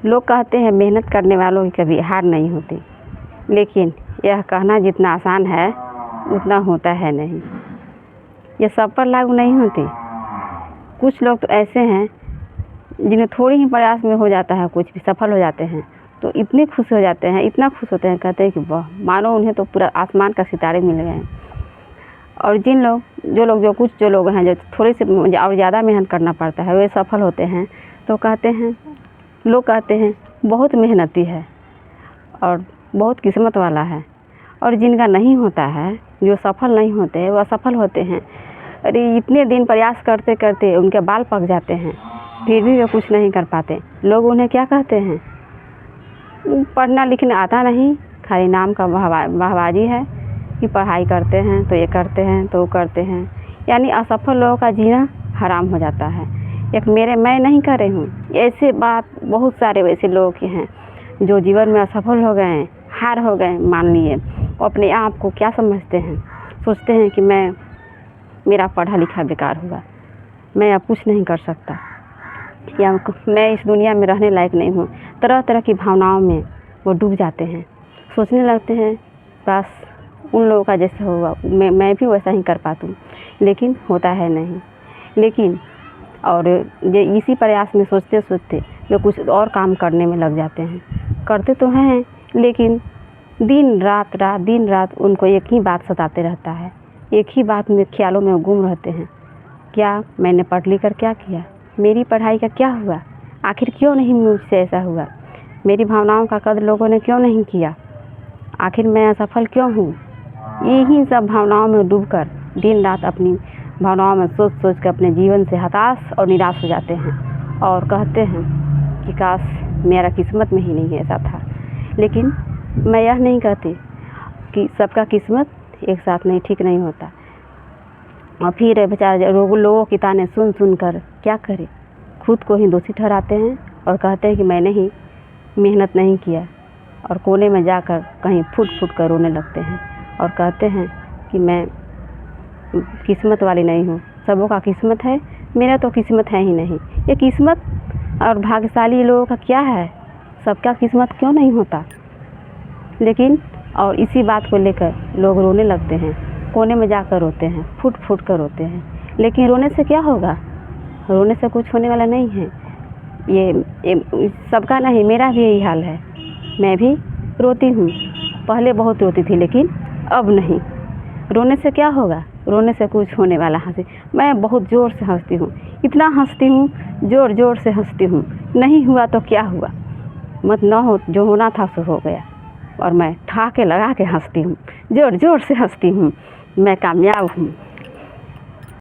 लोग कहते हैं मेहनत करने वालों की कभी हार नहीं होती, लेकिन यह कहना जितना आसान है उतना होता है नहीं। यह सब पर लागू नहीं होती। कुछ लोग तो ऐसे हैं जिन्हें थोड़ी ही प्रयास में हो जाता है, कुछ भी सफल हो जाते हैं तो इतने खुश हो जाते हैं, इतना खुश होते हैं, कहते हैं कि वाह, मानो उन्हें तो पूरा आसमान का सितारे मिल गए हैं। और जो लोग हैं जो थोड़े से और ज़्यादा मेहनत करना पड़ता है वे सफल होते हैं तो लोग कहते हैं बहुत मेहनती है और बहुत किस्मत वाला है। और जिनका नहीं होता है, जो सफल नहीं होते, वह असफल होते हैं। अरे इतने दिन प्रयास करते करते उनके बाल पक जाते हैं, फिर भी वे कुछ नहीं कर पाते। लोग उन्हें क्या कहते हैं, पढ़ना लिखना आता नहीं, खाली नाम का वाहवाही है कि पढ़ाई करते हैं तो ये करते हैं तो वो करते हैं। यानी असफल लोगों का जीना हराम हो जाता है। मैं नहीं कर रही हूँ, ऐसे बात बहुत सारे वैसे लोग के हैं जो जीवन में असफल हो गए हैं, हार हो गए मान लिए। वो अपने आप को क्या समझते हैं, सोचते हैं कि मेरा पढ़ा लिखा बेकार हुआ, मैं अब कुछ नहीं कर सकता, या मैं इस दुनिया में रहने लायक नहीं हूँ। तरह तरह की भावनाओं में वो डूब जाते हैं, सोचने लगते हैं बस उन लोगों का जैसा होगा मैं भी वैसा ही कर पाता हूँ, लेकिन होता है नहीं। लेकिन और ये इसी प्रयास में सोचते सोचते वे कुछ और काम करने में लग जाते हैं। करते तो हैं लेकिन दिन रात उनको एक ही बात सताते रहता है, एक ही बात में ख्यालों में गुम रहते हैं। क्या मैंने पढ़ लिख कर क्या किया, मेरी पढ़ाई का क्या हुआ, आखिर क्यों नहीं मुझसे ऐसा हुआ, मेरी भावनाओं का कदर लोगों ने क्यों नहीं किया, आखिर मैं असफल क्यों हूँ। यही सब भावनाओं में डूबकर दिन रात अपनी भावनाओं में सोच सोच कर अपने जीवन से हताश और निराश हो जाते हैं और कहते हैं कि काश मेरा किस्मत में ही नहीं ऐसा था। लेकिन मैं यह नहीं कहती कि सबका किस्मत एक साथ नहीं ठीक नहीं होता। और फिर बेचारे लोगों की ताने सुन कर क्या करें, खुद को ही दोषी ठहराते हैं और कहते हैं कि मैंने ही मेहनत नहीं किया, और कोने में जाकर कहीं फुट कर रोने लगते हैं और कहते हैं कि मैं किस्मत वाली नहीं हूँ। सबों का किस्मत है, मेरा तो किस्मत है ही नहीं। ये किस्मत और भाग्यशाली लोगों का क्या है, सबका किस्मत क्यों नहीं होता। लेकिन और इसी बात को लेकर लोग रोने लगते हैं, कोने में जाकर रोते हैं, फुट कर रोते हैं। लेकिन रोने से क्या होगा, रोने से कुछ होने वाला नहीं है। ये सबका नहीं, मेरा भी यही हाल है। मैं भी रोती हूँ, पहले बहुत रोती थी लेकिन अब नहीं। रोने से क्या होगा, रोने से कुछ होने वाला हंसी। मैं बहुत ज़ोर से हंसती हूँ, इतना हंसती हूँ, ज़ोर से हंसती हूँ। नहीं हुआ तो क्या हुआ, मत ना हो, जो होना था सो हो गया। और मैं ठहाके लगा के हंसती हूँ, ज़ोर से हंसती हूँ। मैं कामयाब हूँ।